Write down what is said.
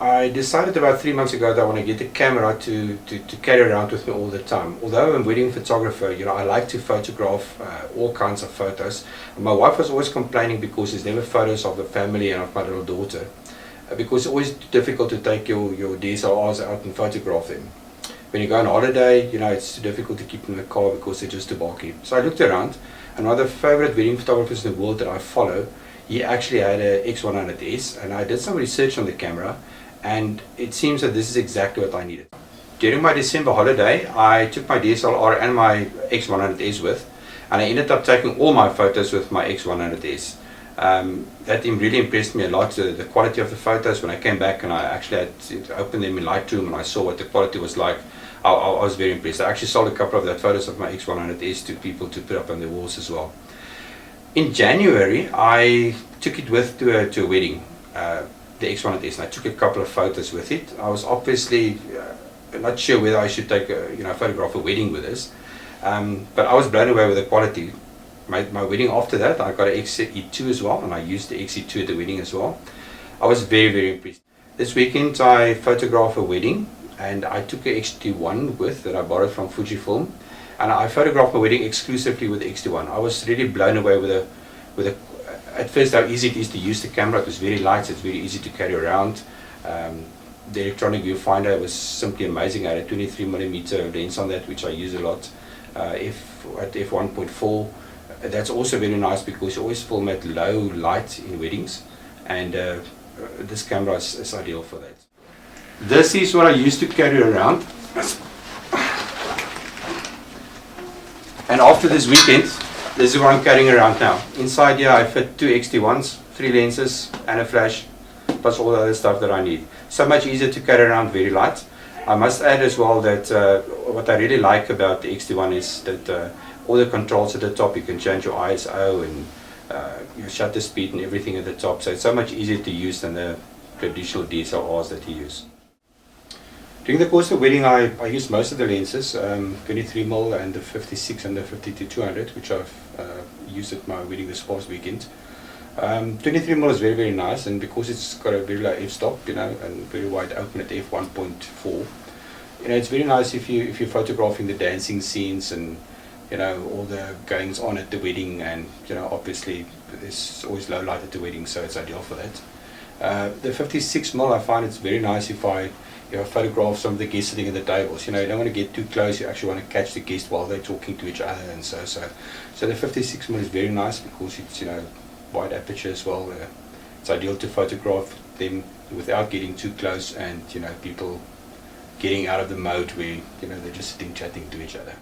I decided about 3 months ago that I want to get a camera to carry around with me all the time. Although I'm a wedding photographer, I like to photograph all kinds of photos. And my wife was always complaining because there's never photos of the family and of my little daughter. Because it's always difficult to take your DSLRs out and photograph them. When you go on holiday, it's too difficult to keep them in the car because they're just too bulky. So I looked around, and one of the favorite wedding photographers in the world that I follow, he actually had an X100S, and I did some research on the camera, and it seems that this is exactly what I needed. During my December holiday, I took my DSLR and my X100S with, and I ended up taking all my photos with my X100S. That really impressed me a lot, the quality of the photos. When I came back and I actually had to open them in Lightroom and I saw what the quality was like, I was very impressed. I actually sold a couple of the photos of my X100S to people to put up on their walls as well. In January, I took it with to a wedding, the X100S, and I took a couple of photos with it. I was obviously not sure whether I should take a photograph a wedding with this, but I was blown away with the quality. My wedding after that, I got an XE2 as well, and I used the XE2 at the wedding as well. I was very, very impressed. This weekend I photographed a wedding, and I took an X-T1 with that I borrowed from Fujifilm, and I photographed my wedding exclusively with the X-T1. I was really blown away with at first how easy it is to use the camera. It was very light, it's very easy to carry around. The electronic viewfinder was simply amazing. I had a 23mm lens on that, which I use a lot, at f1.4. That's also very nice because you always film at low light in weddings, and this camera is ideal for that. This is what I used to carry around, and after this weekend, this is what I'm carrying around now. Inside here I fit 2 X-T1s, 3 lenses and a flash, plus all the other stuff that I need. So much easier to carry around, very light. I must add as well that what I really like about the X-T1 is that all the controls at the top, you can change your ISO and your shutter speed and everything at the top. So it's so much easier to use than the traditional DSLRs that you use. During the course of the wedding, I used most of the lenses, 23mm and the 56 and the 50-200, which I've used at my wedding this past weekend. 23mm is very, very nice, and because it's got a very low f-stop, and very wide open at f1.4, it's very nice if you're photographing the dancing scenes and all the goings on at the wedding, and obviously there's always low light at the wedding, so it's ideal for that. The 56mm, I find it's very nice if I photograph some of the guests sitting at the tables. You don't want to get too close, you actually want to catch the guests while they're talking to each other, and so the 56mm is very nice because it's wide aperture as well. It's ideal to photograph them without getting too close and people getting out of the mode where they're just sitting chatting to each other.